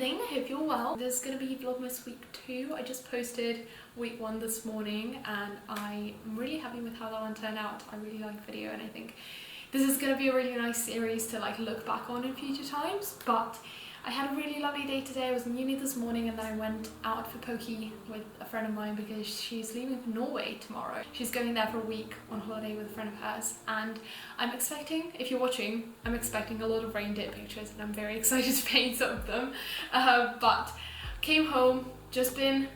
evening, I hope you're well. This is going to be Vlogmas week 2. I just posted week 1 this morning and I'm really happy with how that one turned out. I really like the video and I think this is going to be a really nice series to like look back on in future times. But I had a really lovely day today. I was in uni this morning and then I went out for pokey with a friend of mine because she's leaving for Norway tomorrow. She's going there for a week on holiday with a friend of hers, and I'm expecting, if you're watching, I'm expecting a lot of reindeer pictures and I'm very excited to paint some of them. But came home, just been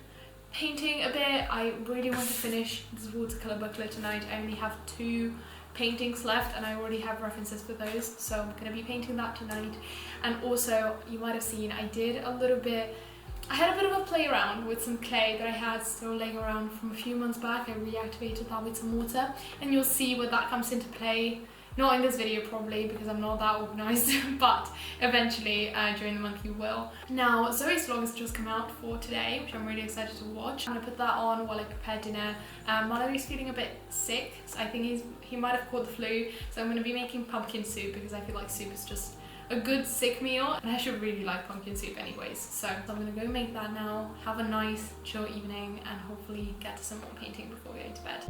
painting a bit. I really want to finish this watercolour booklet tonight. I only have 2 paintings left and I already have references for those, so I'm going to be painting that tonight. And also, you might have seen, I had a bit of a play around with some clay that I had still laying around from a few months back. I reactivated that with some water and you'll see where that comes into play. Not in this video probably because I'm not that organised, but eventually during the month you will. Now, Zoe's vlog has just come out for today, which I'm really excited to watch. I'm going to put that on while I prepare dinner. Mallory's feeling a bit sick, so I think he might have caught the flu, so I'm going to be making pumpkin soup because I feel like soup is just a good sick meal and I should really like pumpkin soup anyways. So I'm going to go make that now, have a nice chill evening and hopefully get to some more painting before going to bed.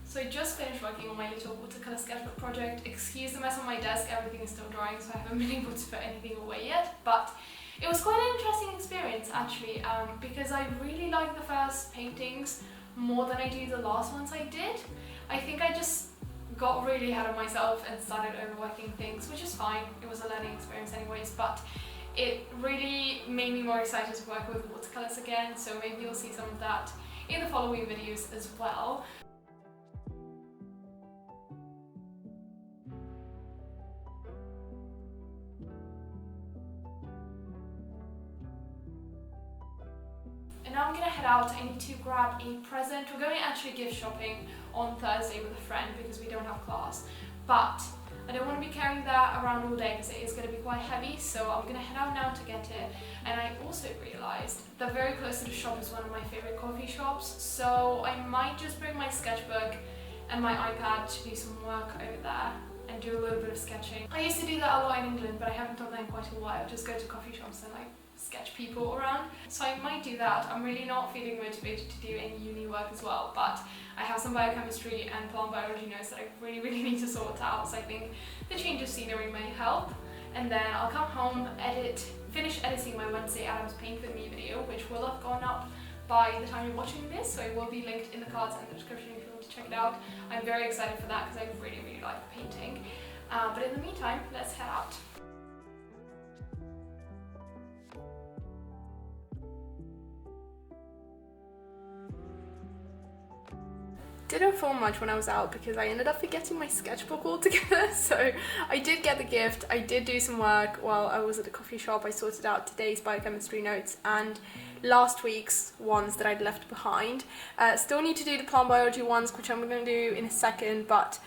So I just finished working on my little watercolour sketchbook project. Excuse the mess on my desk, everything is still drying so I haven't been able to put anything away yet, but it was quite an interesting experience actually, because I really like the first paintings more than I do the last ones I did. I think I just got really ahead of myself and started overworking things, which is fine, it was a learning experience anyways, but it really made me more excited to work with watercolours again, so maybe you'll see some of that in the following videos as well. head out, I need to grab a present. We're going actually gift shopping on Thursday with a friend because we don't have class. But I don't want to be carrying that around all day because it is going to be quite heavy, so I'm going to head out now to get it. And I also realised that very close to the shop is one of my favourite coffee shops, so I might just bring my sketchbook and my iPad to do some work over there and do a little bit of sketching. I used to do that a lot in England, but I haven't done that in quite a while. Just go to coffee shops and like sketch people around. So I might do that. I'm really not feeling motivated to do any uni work as well, but I have some biochemistry and plant biology notes that I really need to sort out, so I think the change of scenery may help. And then I'll come home, finish editing my Wednesday Adams Paint With Me video, which will have gone up by the time you're watching this, so it will be linked in the cards and the description if you want to check it out. I'm very excited for that because I really like painting. But in the meantime, let's head out. Didn't film much when I was out because I ended up forgetting my sketchbook altogether, so I did get the gift. I did do some work while I was at the coffee shop. I sorted out today's biochemistry notes and last week's ones that I'd left behind. Still need to do the plant biology ones, which I'm going to do in a second, but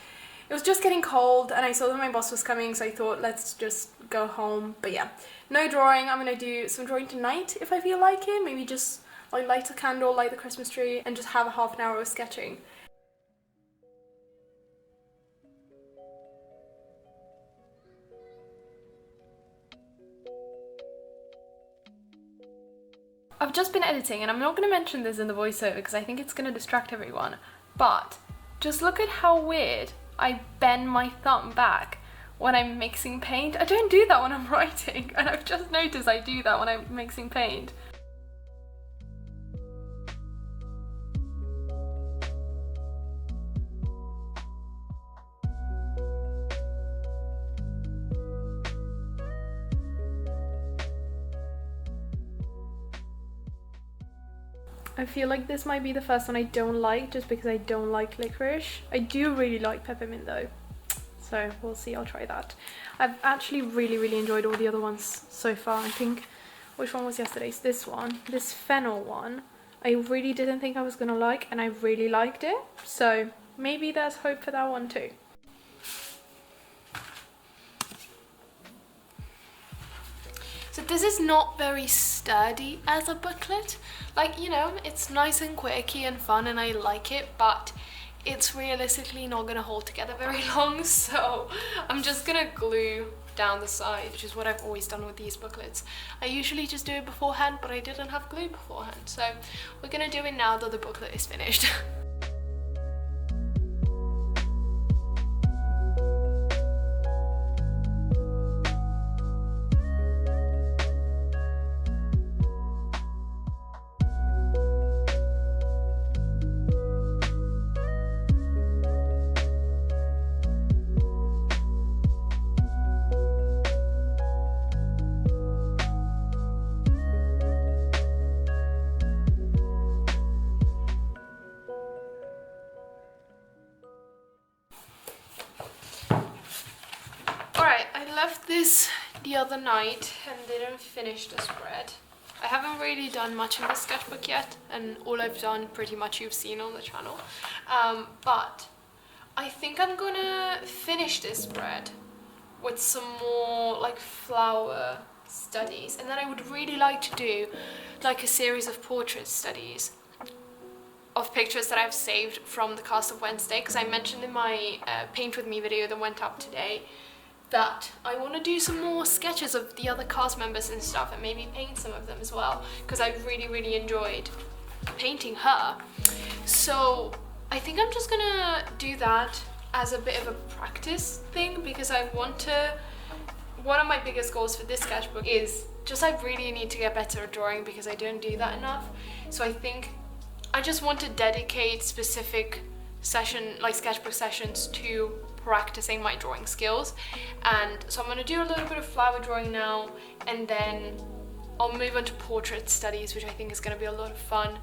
it was just getting cold and I saw that my boss was coming, so I thought let's just go home. But yeah, no drawing. I'm going to do some drawing tonight if I feel like it. Maybe just like light a candle, light the Christmas tree, and just have a half an hour of sketching. I've just been editing, and I'm not going to mention this in the voiceover because I think it's going to distract everyone, but just look at how weird I bend my thumb back when I'm mixing paint. I don't do that when I'm writing, and I've just noticed I do that when I'm mixing paint. I feel like this might be the first one I don't like, just because I don't like licorice. I do really like peppermint though, so we'll see. I'll try that. I've actually really enjoyed all the other ones so far. I think, which one was yesterday's? This one, this fennel one, I really didn't think I was gonna like, and I really liked it, so maybe there's hope for that one too. So this is not very sturdy as a booklet. Like, you know, it's nice and quirky and fun and I like it, but it's realistically not going to hold together very long, so I'm just going to glue down the side, which is what I've always done with these booklets. I usually just do it beforehand, but I didn't have glue beforehand, so we're going to do it now that the booklet is finished. Left this the other night and didn't finish the spread. I haven't really done much in the sketchbook yet, and all I've done pretty much you've seen on the channel, but I think I'm gonna finish this spread with some more like flower studies, and then I would really like to do like a series of portrait studies of pictures that I've saved from the cast of Wednesday, because I mentioned in my Paint With Me video that went up today that I want to do some more sketches of the other cast members and stuff, and maybe paint some of them as well, because I really enjoyed painting her. So I think I'm just gonna do that as a bit of a practice thing, because I want to, one of my biggest goals for this sketchbook is just I really need to get better at drawing, because I don't do that enough. So I think I just want to dedicate specific sketchbook sessions to practicing my drawing skills, and so I'm going to do a little bit of flower drawing now, and then I'll move on to portrait studies, which I think is going to be a lot of fun.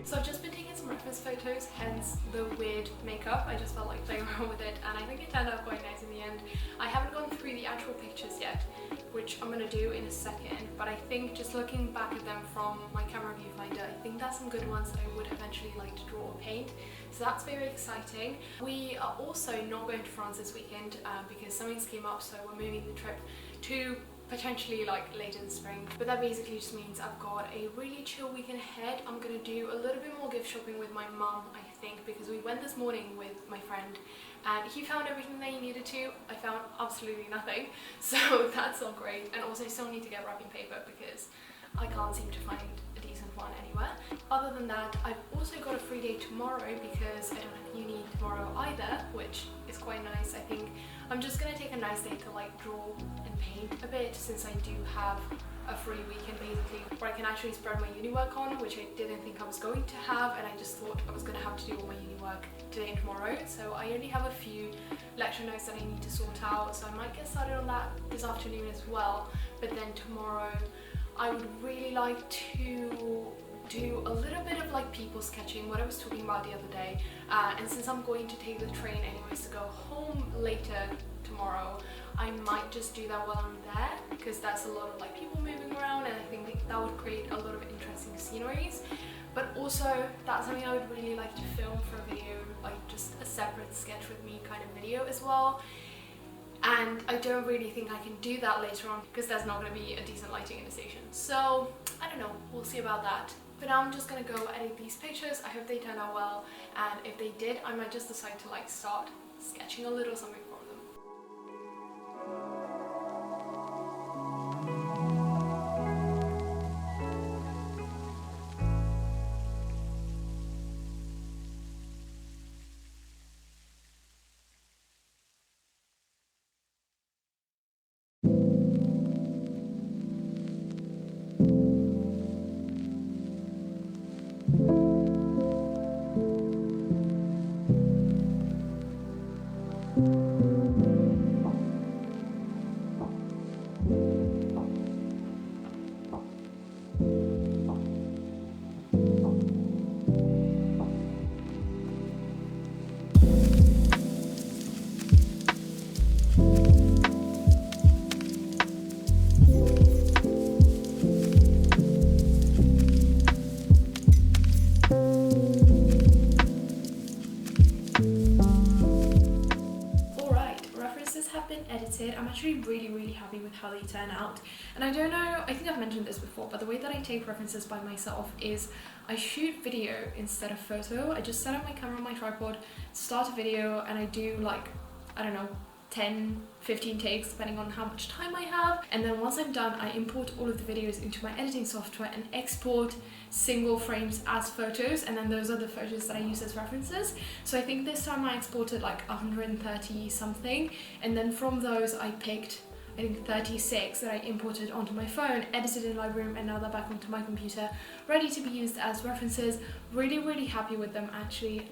So I've just been taking some reference photos, hence the weird makeup. I just felt like playing around with it and I think it turned out quite nice in the end. I haven't gone through the actual pictures yet, which I'm going to do in a second, but I think just looking back at them from my camera viewfinder, I think there's some good ones that I would eventually like to draw or paint. So that's very exciting. We are also not going to France this weekend because something's came up, so we're moving the trip to potentially like later in spring, but that basically just means I've got a really chill weekend ahead. I'm gonna do a little bit more gift shopping with my mum, I think, because we went this morning with my friend and he found everything that he needed to. I found absolutely nothing, so that's not great. And also I still need to get wrapping paper because I can't seem to find a decent one anywhere. Other than that, I've also got a free day tomorrow because I don't have uni tomorrow either, which is quite nice. I think I'm just gonna take a nice day to like draw and paint a bit since I do have a free weekend basically where I can actually spread my uni work on, which I didn't think I was going to have, and I just thought I was gonna have to do all my uni work today and tomorrow. So I only have a few lecture notes that I need to sort out, so I might get started on that this afternoon as well. But then tomorrow I would really like to do a little bit of like people sketching, what I was talking about the other day, and since I'm going to take the train anyways to go home later tomorrow, I might just do that while I'm there because that's a lot of like people moving around and I think that would create a lot of interesting sceneries. But also that's something I would really like to film for a video, like just a separate sketch with me kind of video as well. And I don't really think I can do that later on because there's not going to be a decent lighting in the station. So I don't know, we'll see about that. But now I'm just going to go edit these pictures. I hope they turned out well, and if they did, I might just decide to like start sketching a little something from them. I'm actually really happy with how they turn out, and I don't know, I think I've mentioned this before, but the way that I take references by myself is I shoot video instead of photo. I just set up my camera on my tripod, start a video, and I do like, I don't know, 10-15 takes depending on how much time I have, and then once I'm done I import all of the videos into my editing software and export single frames as photos, and then those are the photos that I use as references. So I think this time I exported like 130 something, and then from those I picked I think 36 that I imported onto my phone, edited in Lightroom, and now they're back onto my computer ready to be used as references. Really happy with them actually.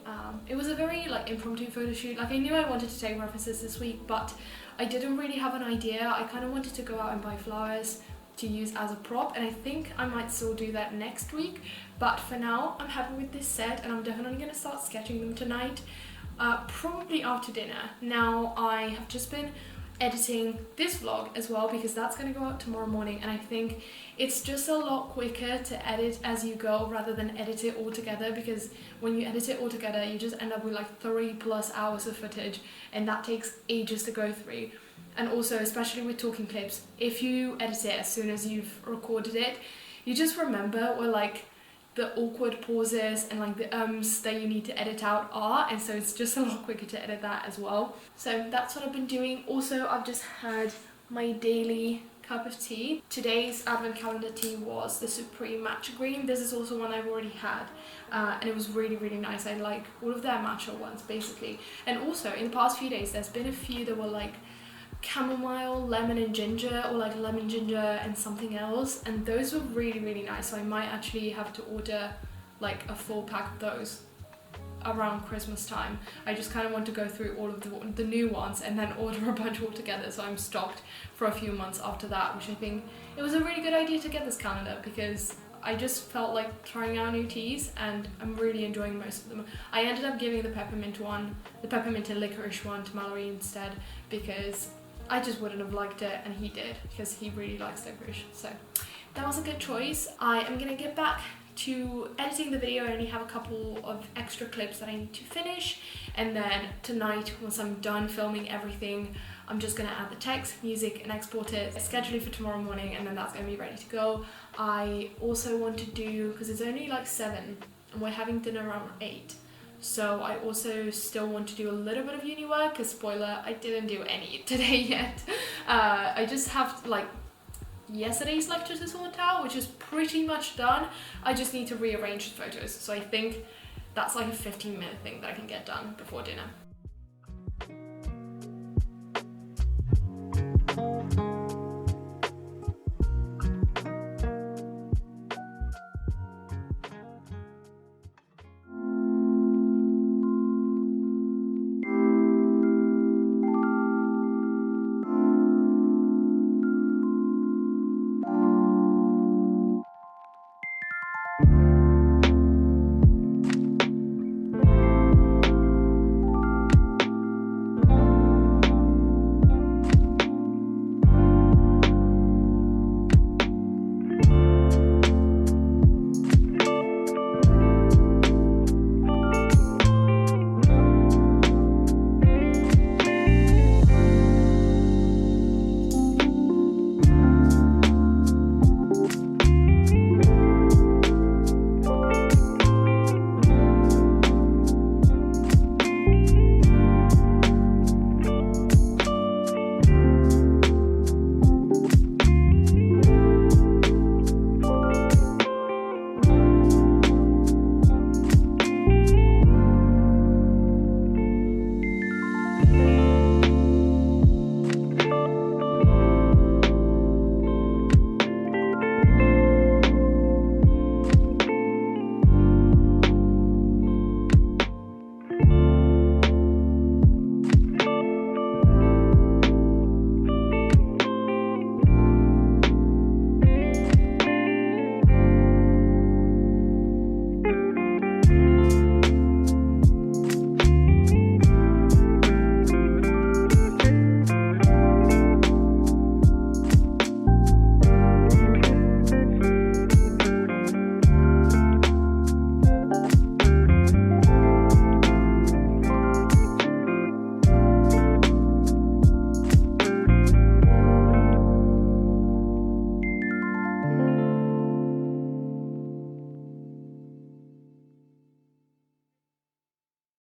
It was a very like impromptu photo shoot. Like I knew I wanted to take references this week, but I didn't really have an idea. I kind of wanted to go out and buy flowers to use as a prop, and I think I might still do that next week, but for now I'm happy with this set and I'm definitely going to start sketching them tonight, probably after dinner. Now I have just been editing this vlog as well because that's going to go out tomorrow morning, and I think it's just a lot quicker to edit as you go rather than edit it all together, because when you edit it all together you just end up with like 3+ hours of footage, and that takes ages to go through. And also, especially with talking clips, if you edit it as soon as you've recorded it, you just remember where like the awkward pauses and like the ums that you need to edit out are, and so it's just a lot quicker to edit that as well. So that's what I've been doing. Also, I've just had my daily cup of tea. Today's advent calendar tea was the Supreme Matcha Green. This is also one I've already had, and it was really nice. I like all of their matcha ones basically. And also in the past few days there's been a few that were like chamomile, lemon and ginger, or like lemon, ginger and something else, and those were really nice. So I might actually have to order like a full pack of those around Christmas time. I just kind of want to go through all of the new ones and then order a bunch all together, so I'm stocked for a few months after that, which I think it was a really good idea to get this calendar because I just felt like trying out new teas, and I'm really enjoying most of them. I ended up giving the peppermint and licorice one to Mallory instead, because I just wouldn't have liked it, and he did, because he really likes licorice. So that was a good choice. I am gonna get back to editing the video. I only have a couple of extra clips that I need to finish, and then tonight, once I'm done filming everything, I'm just gonna add the text, music, and export it, schedule it for tomorrow morning, and then that's gonna be ready to go. I also want to do, because it's only like 7 and we're having dinner around 8, so I also still want to do a little bit of uni work, because spoiler, I didn't do any today yet. I just have like yesterday's lecture to sort out, which is pretty much done. I just need to rearrange the photos, so I think that's like a 15-minute thing that I can get done before dinner.